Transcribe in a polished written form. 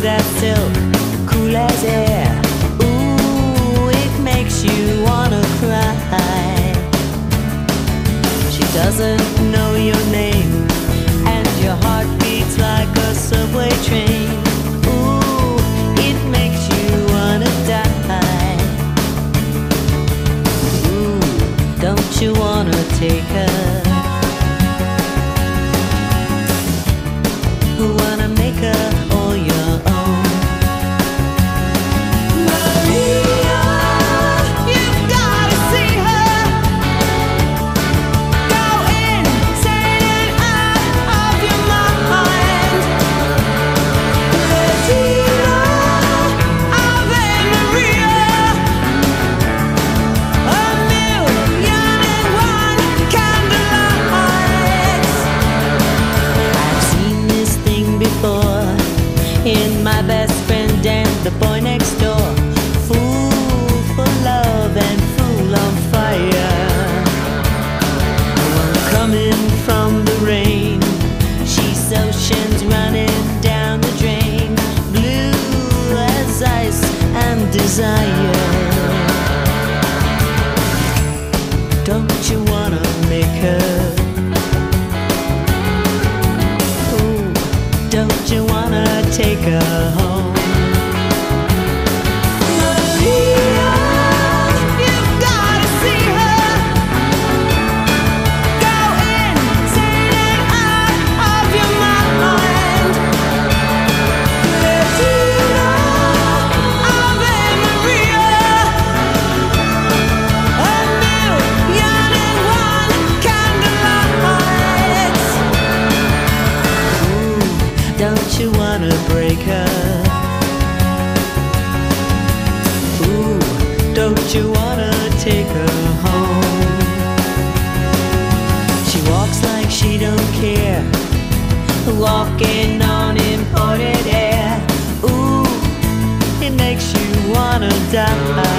smooth as silk, cool as air. Ooh, it makes you wanna cry. She doesn't know your name, and your heart beats like a subway train. Ooh, it makes you wanna die. Ooh, don't you wanna take her? Wanna make her all your own. Maria, you've gotta see her. Go insane and out of your mind. Medina, Ave Maria, a million and one candlelights. I've seen this thing before in my best friend and the boy next door. Fool for love and fool on fire. One coming from the rain, she's oceans running down the drain. Blue as ice and desire. Don't you wanna make her? Don't you wanna take her home? Maria, you've gotta see her. Go insane and out of your mind. Medina, Ave Maria, a million and one candlelights. Don't you wanna break her? Ooh, don't you wanna take her home? She walks like she don't care, walking on imported air. Ooh, it makes you wanna die.